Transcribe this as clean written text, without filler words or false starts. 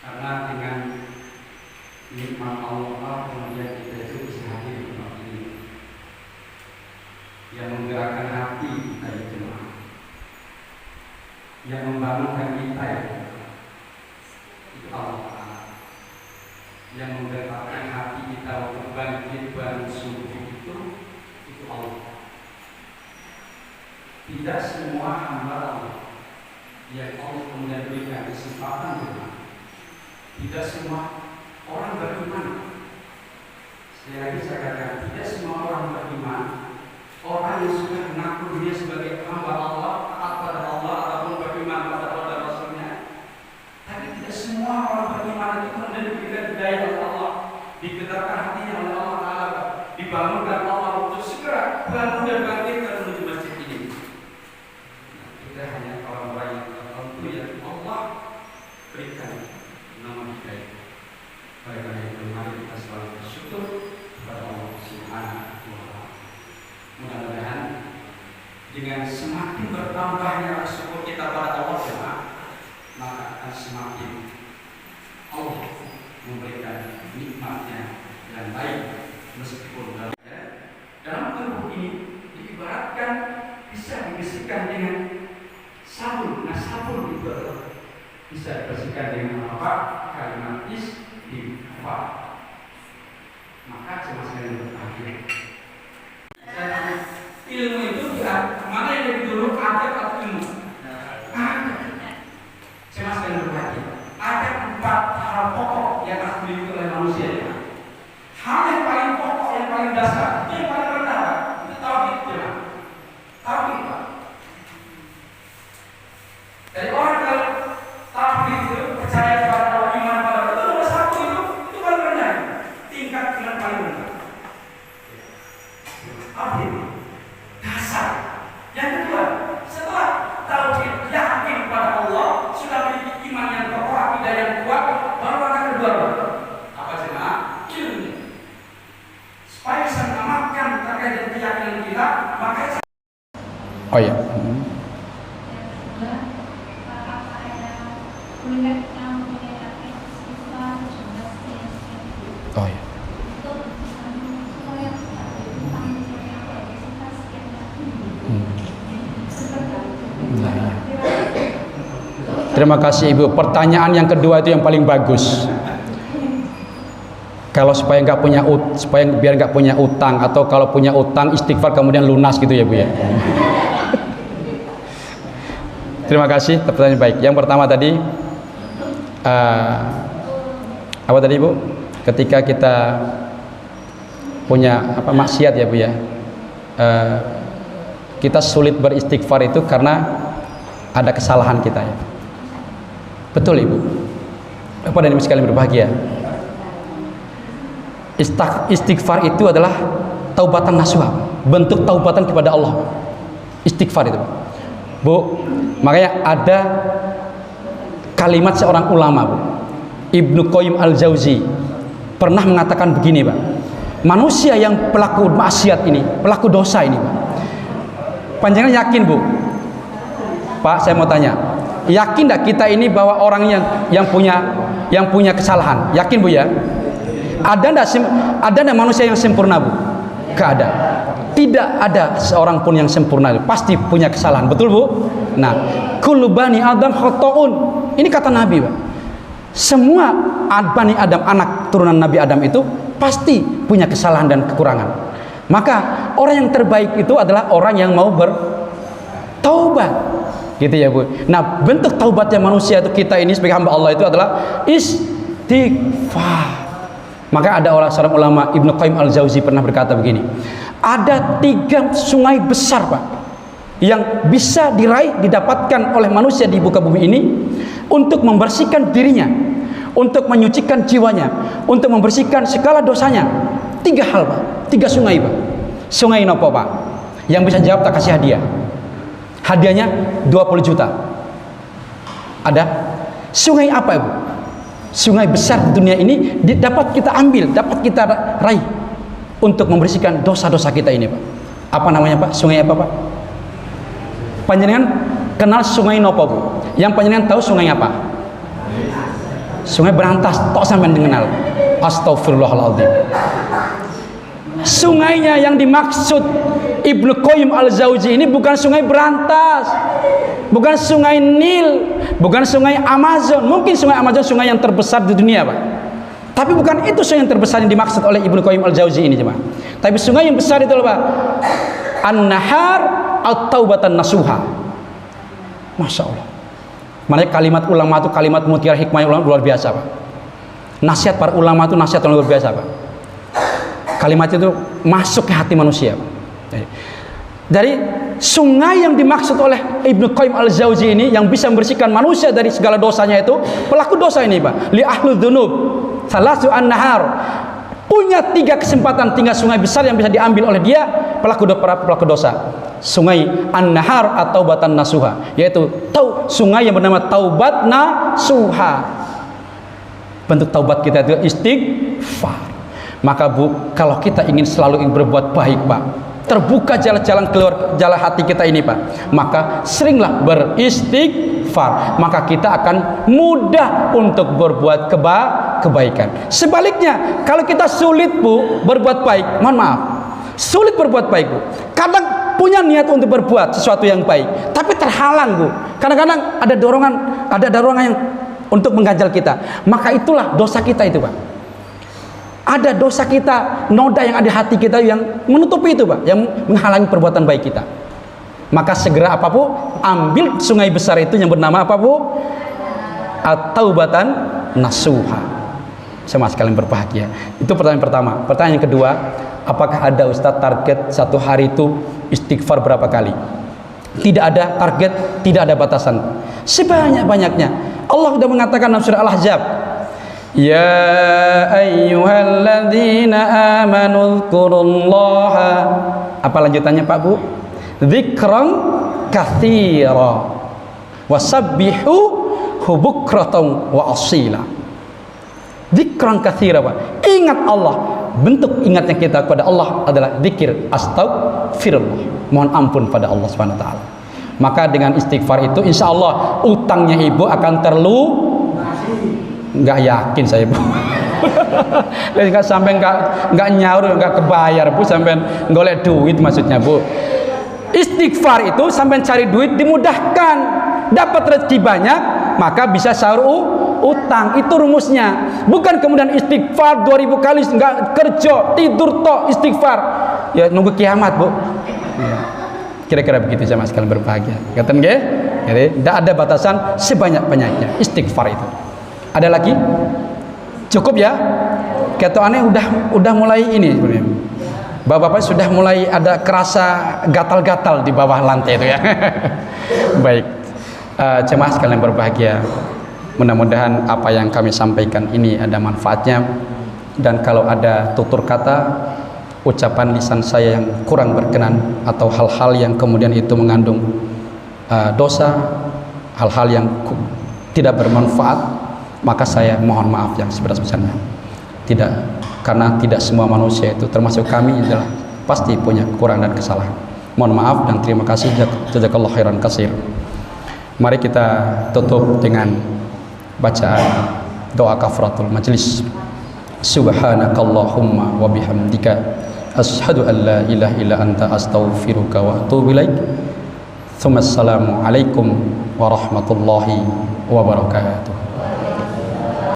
Karena dengan nikmat Allah kemudian kita itu bisa hadir di tempat ini yang menggerakkan hati kita di jemaah, yang membangunkan kita itu Allah Ta'ala, yang menggerakkan hati kita untuk bangkit bangun subuh itu Allah. Tidak semua hamba Allah yang Allah kemudian berikan kesempatan jemaah. Tidak semua orang beriman. Sekali lagi saya katakan, tidak semua orang beriman, orang yang sudah mengaku dirinya sebagai hamba Allah, taat pada Allah ataupun beriman pada Allah dan Rasulnya. Tapi tidak semua orang beriman itu kemudian diberikan hidayah oleh Allah, digetarkan hatinya oleh Allah Ta'ala, dibangunkan Allah untuk segera bangun dan bangkitkan menuju masjid ini. Kita hanya orang-orang yang tertentu yang Allah berikan nama hidayah. Oleh karena itu mari kita selalu bersyukur kepada Allah Subhanahu wa Ta'ala. Mudah-mudahan dengan semakin bertambahnya syukur kita pada Allah Jemaah, maka akan semakin Allah memberikan nikmatnya yang baik meskipun dalam tubuh ini diibaratkan bisa dibersihkan dengan sabun. Nah, sabun itu bisa dibersihkan dengan apa? Kalimat istighfar. Maka cuma sekali bertanya, ilmu itu mana yang lebih dulu, adab atau ilmu? Adab. Cuma sekali bertanya, ada 4 hal pokok yang harus dimiliki oleh manusia. Hal yang paling pokok, yang paling dasar, yang paling rendah, itu tauhid. Tauhid. Dari orang kalau tauhid itu percaya kepada Allah, iman pada Allah, itu nomor 1 itu paling rendah, tingkat yang paling rendah. Tauhid dasar. Yang kedua, setelah tauhid yakin pada Allah, sudah memiliki iman yang kokoh, akidah yang kuat, baru akan kedua apa jemaah? Ilmu. Supaya bisa mengamalkan terkait dengan keyakinan kita, maka oh ya. Oh ya. Nah, ya. Terima kasih Ibu. Pertanyaan yang kedua itu yang paling bagus. Kalau supaya biar nggak punya utang, atau kalau punya utang istighfar kemudian lunas gitu ya Bu ya. Terima kasih, pertanyaan baik. Yang pertama tadi apa tadi Bu? Ketika kita punya maksiat ya Bu ya, kita sulit beristighfar itu karena ada kesalahan kita ya. Betul Ibu. Bapak dan Ibu sekalian berbahagia, istighfar itu adalah taubatan nasuha, bentuk taubatan kepada Allah. Istighfar itu Bu. Makanya ada kalimat seorang ulama Bu, Ibnu Qayyim Al-Jauzi pernah mengatakan begini Pak, manusia yang pelaku maksiat ini, pelaku dosa ini Pak, panjangan yakin Bu Pak, saya mau tanya, yakin tidak kita ini bahwa orang yang punya kesalahan? Yakin Bu ya? Ada enggak manusia yang sempurna Bu? Gak ada. Tidak ada seorang pun yang sempurna, pasti punya kesalahan, betul Bu? Nah, kullu bani Adam khata'un. Ini kata Nabi Pak. Semua bani Adam, anak turunan Nabi Adam itu pasti punya kesalahan dan kekurangan. Maka orang yang terbaik itu adalah orang yang mau bertaubat. Gitu ya Bu. Nah, bentuk taubatnya manusia itu, kita ini sebagai hamba Allah itu adalah istighfar. Maka ada seorang ulama, Ibnu Qayyim Al-Jauzi pernah berkata begini, ada 3 sungai besar Pak yang bisa didapatkan oleh manusia di muka bumi ini untuk membersihkan dirinya, untuk menyucikan jiwanya, untuk membersihkan segala dosanya. 3 hal Pak, 3 sungai Pak. Sungai nopo Pak? Yang bisa jawab tak kasih hadiah. Hadiahnya 20 juta. Ada? Sungai apa Ibu? Sungai besar di dunia ini dapat kita ambil, dapat kita raih untuk membersihkan dosa-dosa kita ini Pak. Apa namanya Pak? Sungai apa Pak? Panjenengan kenal sungai Nopo Bu? Yang panjenengan tahu sungai apa? Sungai Berantas. Tok sampean kenal. Astagfirullahaladzim. Sungainya yang dimaksud Ibnu Qayyim Al-Jauzi ini bukan sungai Berantas, bukan sungai Nil, bukan sungai Amazon. Mungkin sungai Amazon sungai yang terbesar di dunia Pak, tapi bukan itu sungai yang terbesar yang dimaksud oleh Ibnu Qayyim Al-Jauzi ini Pak. Tapi sungai yang besar itu Pak, An-Nahar At-Taubatan Nasuha. Masya Allah. Makanya kalimat ulama itu kalimat mutiara hikmah ulama luar biasa Pak. Nasihat para ulama itu nasihat yang luar biasa Pak. Kalimat itu masuk ke hati manusia. Dari sungai yang dimaksud oleh Ibnu Qayyim Al-Jauzi ini yang bisa membersihkan manusia dari segala dosanya itu pelaku dosa ini Pak. Li ahlul dzunub salasu an-nahar. Punya 3 kesempatan tinggal sungai besar yang bisa diambil oleh dia pelaku dosa. Sungai An-Nahar atau Taubatan Nasuha, yaitu sungai yang bernama Taubat Nasuha. Bentuk taubat kita itu istighfar. Maka Bu, kalau kita ingin selalu berbuat baik Pak, terbuka jalan-jalan keluar jalan hati kita ini Pak, maka seringlah beristighfar, maka kita akan mudah untuk berbuat kebaikan. Sebaliknya, kalau kita sulit Bu berbuat baik, mohon maaf, sulit berbuat baik Bu, kadang punya niat untuk berbuat sesuatu yang baik, tapi terhalang Bu. Kadang-kadang ada dorongan yang untuk mengganjal kita, maka itulah dosa kita itu Pak. Ada dosa kita, noda yang ada di hati kita yang menutupi itu Pak, yang menghalangi perbuatan baik kita. Maka segera apa Bu? Ambil sungai besar itu yang bernama apa Bu? At-Taubatan Nasuha. Sama sekalian berbahagia. Itu pertanyaan pertama. Pertanyaan yang kedua, apakah ada Ustadz target satu hari itu istighfar berapa kali? Tidak ada target, tidak ada batasan. Sebanyak-banyaknya. Allah sudah mengatakan dalam surah Al-Ahzab, ya ayyuhalladzina amanu dzkurullaha. Apa lanjutannya Pak Bu? Dzikran katsira wasabbihu bukratan wa asila. Dzikran katsira Pak. Ingat Allah. Bentuk ingatnya kita kepada Allah adalah zikir astagfirullah. Mohon ampun pada Allah Subhanahu wa taala. Maka dengan istighfar itu insya Allah utangnya ibu akan nggak yakin saya Bu. Nggak sampai nggak nyaur, nggak kebayar Bu, sampai golek duit maksudnya Bu. Istighfar itu sampai cari duit dimudahkan, dapat rezeki banyak maka bisa sahur utang. Itu rumusnya. Bukan kemudian istighfar 2000 kali nggak kerja, tidur tok istighfar ya nunggu kiamat Bu. Ya. Kira-kira begitu sama sekalian berbahagia. Katakan nggih? Jadi tidak ada batasan, sebanyak-banyaknya istighfar itu. Ada lagi? Cukup ya? Ketuanya udah mulai ini sebenarnya. Bapak-bapak sudah mulai ada kerasa gatal-gatal di bawah lantai itu ya. Baik. Jemaah sekalian berbahagia. Mudah-mudahan apa yang kami sampaikan ini ada manfaatnya, dan kalau ada tutur kata ucapan lisan saya yang kurang berkenan atau hal-hal yang kemudian itu mengandung dosa, hal-hal yang tidak bermanfaat, maka saya mohon maaf yang sebesar-besarnya. Tidak, karena tidak semua manusia itu termasuk kami adalah pasti punya kekurangan dan kesalahan. Mohon maaf dan terima kasih. Jazakallahu khairan katsir. Mari kita tutup dengan bacaan doa kafaratul majlis. Subhanakallahumma wa bihamdika asyhadu an la ilaha illa anta astaghfiruka wa atubu ilaik. Assalamu alaikum warahmatullahi wabarakatuh.